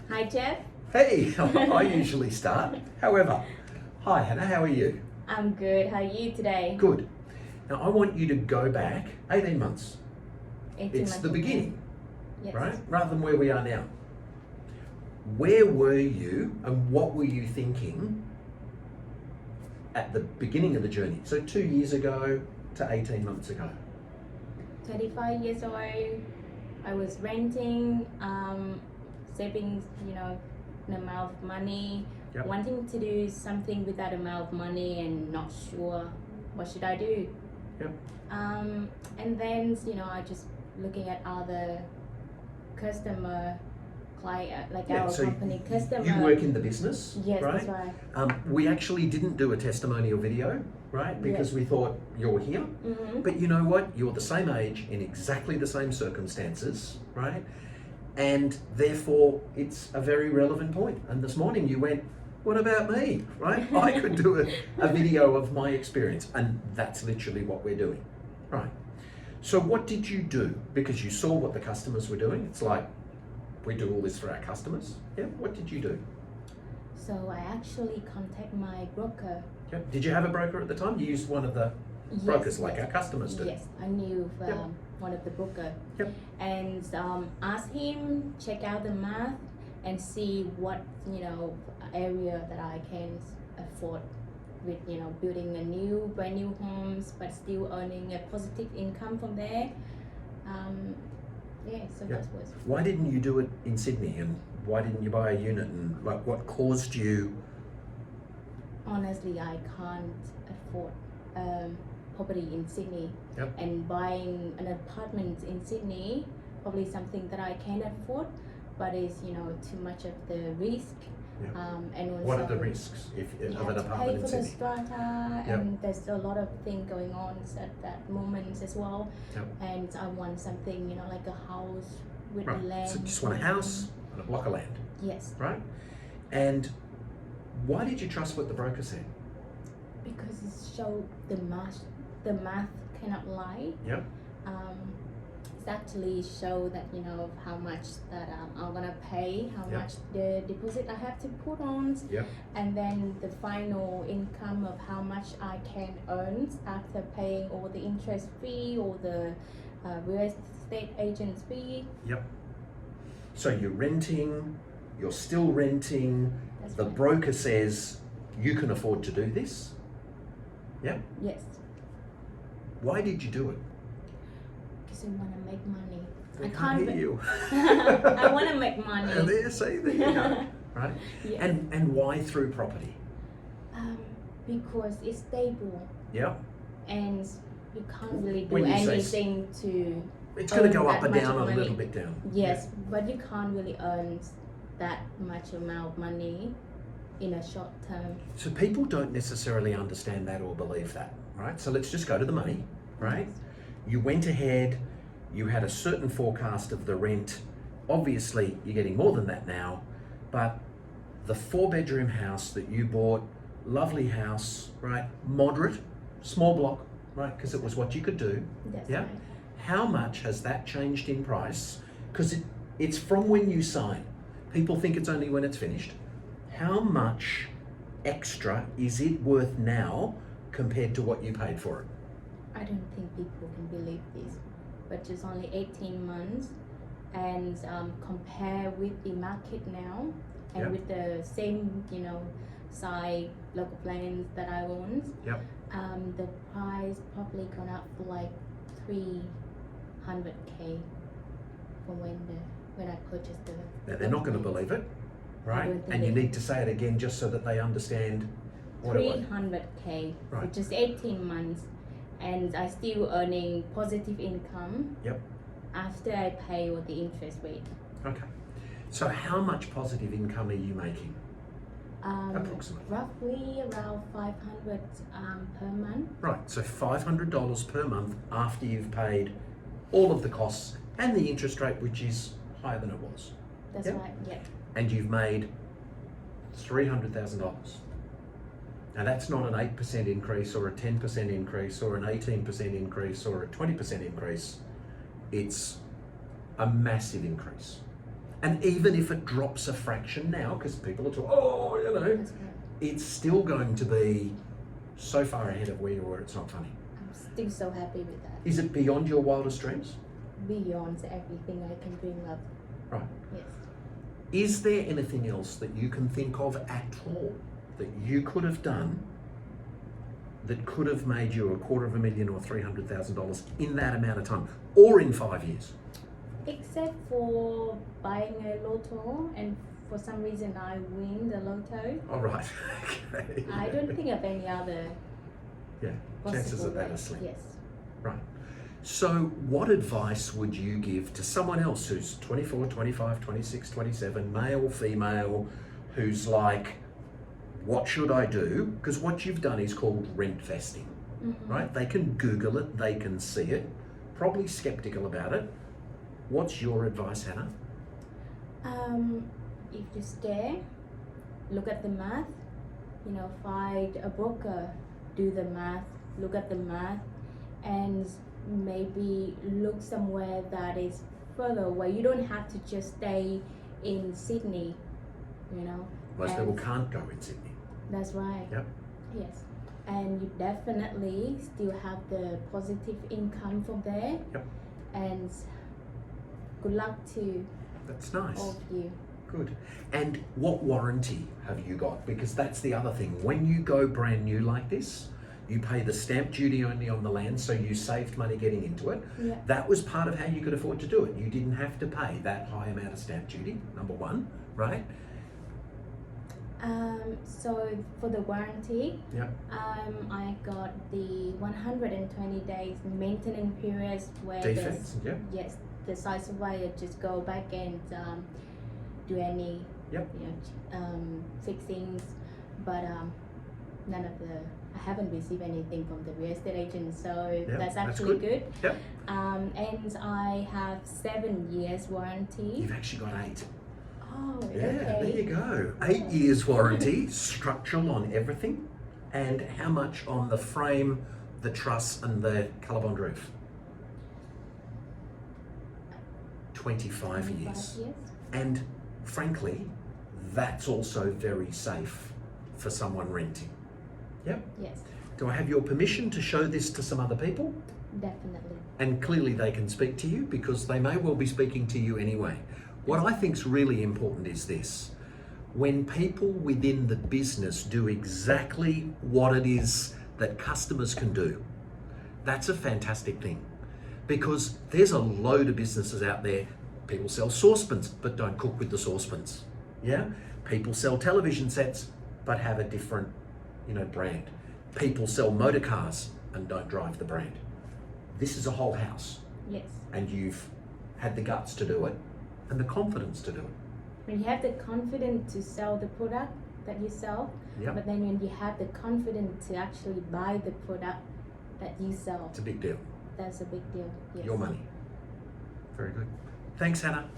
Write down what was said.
Hi, Jeff. Hey, I usually start. However, hi Hannah, how are you? I'm good. How are you today? Good. Now I want you to go back 18 months. 18 It's months the ago. beginning, Yes. right? Rather than where we are now. Where were you and what were you thinking at the beginning of the journey? So 2 years ago to 18 months ago. 25 years old. I was renting, saving, an amount of money, Yep. wanting to do something with that amount of money and not sure what should I do. Yep. And then, I just looking at other customer, client, like our so company customer. you work in the business, Yes, right? that's right. We actually didn't do a testimonial video, right? Because Yes. we thought you're here. Mm-hmm. But you know what? You're the same age in exactly the same circumstances, right? And therefore, it's a very relevant point. And this morning you went, what about me, right? I could do a video of my experience. And that's literally what we're doing, right? So what did you do? Because you saw what the customers were doing. It's like, we do all this for our customers. Yeah, what did you do? So I actually contact my broker. Yeah. Did you have a broker at the time? You used one of the brokers like our customers do. Yes, I knew Yep. one of the broker. Yep. And ask him, check out the math and see what, area that I can afford with, building a brand new homes, but still earning a positive income from there. So Yep. that was. Why didn't you do it in Sydney, and why didn't you buy a unit, and like what caused you? Honestly, I can't afford property in Sydney. Yep. And buying an apartment in Sydney, probably something that I can afford, but it's too much of the risk. Yep. And also What are the risks you of have an to apartment pay in for the Sydney? strata, Yep. and there's a lot of things going on at that moment as well. Yep. And I want something like a house with Right. land. So you just want a house and a block of land, Yes, right? And why did you trust what the broker said? because it showed the math. The math cannot lie. Yep. It's actually show that how much that I'm gonna pay, how Yep. much the deposit I have to put on, Yep. and then the final income of how much I can earn after paying all the interest fee or the real estate agent's fee. Yep. So you're renting, you're still renting. That's The right. broker says you can afford to do this. Yeah. Yes, Why did you do it? because I want to make money. I can't hear you. I want to make money. There, see, there you go. Right? Yes. And why through property? Because it's stable Yeah. and you can't really do When you say anything to. It's going to earn go up that and much down of a money. little bit down. Yes, but you can't really earn that much amount of money in a short term. So people don't necessarily understand that or believe that, right? So let's just go to the money, right? You went ahead, you had a certain forecast of the rent. Obviously, you're getting more than that now, but the 4-bedroom house that you bought, lovely house, right? Moderate, small block, right? Because it was what you could do. That's Yeah. right. How much has that changed in price? Because it's from when you sign. People think it's only when it's finished. How much extra is it worth now compared to what you paid for it? I don't think people can believe this, but it's only 18 months, and compare with the market now, and Yep. with the same, side local plans that I own, Yep. the price probably gone up like 300K from when I purchased the. Now they're not going to believe it, I right? don't think And you they- need to say it again just so that they understand what it was. 300K for Right. just 18 months, and I still earning positive income. Yep. After I pay all the interest rate. Okay. So how much positive income are you making? Approximately. Roughly around 500 per month. Right, so $500 per month after you've paid all of the costs and the interest rate, which is higher than it was. That's Yep. right. Yeah. And you've made $300,000. Now that's not an 8% increase or a 10% increase or an 18% increase or a 20% increase. It's a massive increase. And even if it drops a fraction now, because people are talking, oh, you know, That's right. it's still going to be so far ahead of where you were, it's not funny. I'm still so happy with that. Is it beyond your wildest dreams? Beyond everything I can dream of. Right. Yes. Is there anything else that you can think of at all that you could have done that could have made you $250,000 or $300,000 in that amount of time, or in 5 years? Except for buying a lotto, and for some reason I win the lotto. All right. Okay. I don't think of any other Yeah. Chances possible of that way. are slim. Yes. Right. So what advice would you give to someone else who's 24, 25, 26, 27, male, female, who's like, what should I do? Because what you've done is called rent vesting, Mm-hmm. right? They can Google it, they can see it, probably skeptical about it. What's your advice, Hannah? If you stay, look at the math, find a broker, do the math, look at the math, and maybe look somewhere that is further away. You don't have to just stay in Sydney, Most And- people can't go in Sydney. That's right. Yep. Yes. And you definitely still have the positive income from there. Yep. And good luck to That's nice. all of you. Good. And what warranty have you got? Because that's the other thing. When you go brand new like this, you pay the stamp duty only on the land, so you saved money getting into it. Yeah. That was part of how you could afford to do it. You didn't have to pay that high amount of stamp duty, number one, right? So for the warranty, Yep. I got the 120 days maintenance periods where Defects, yeah. yes, the site surveyor just go back and do any Yep. fixings, but none of the I haven't received anything from the real estate agent, so Yeah, that's that's actually good. good. Yep. And I have 7 years warranty. You've actually got 8. Oh, Yeah, there okay. you go. 8 years warranty, structural on everything, and how much on the frame, the truss, and the colorbond roof? 25 years. And frankly, that's also very safe for someone renting. Yep. Yes, Do I have your permission to show this to some other people? definitely. And clearly they can speak to you because they may well be speaking to you anyway. What I think is really important is this. When people within the business do exactly what it is that customers can do, that's a fantastic thing. Because there's a load of businesses out there, people sell saucepans but don't cook with the saucepans. Yeah? People sell television sets but have a different, brand. People sell motor cars and don't drive the brand. This is a whole house, Yes. and you've had the guts to do it and the confidence to do it. When you have the confidence to sell the product that you sell, Yep. but then when you have the confidence to actually buy the product that you sell, It's a big deal. that's a big deal. Yes. Your money. Very good. Thanks, Hannah.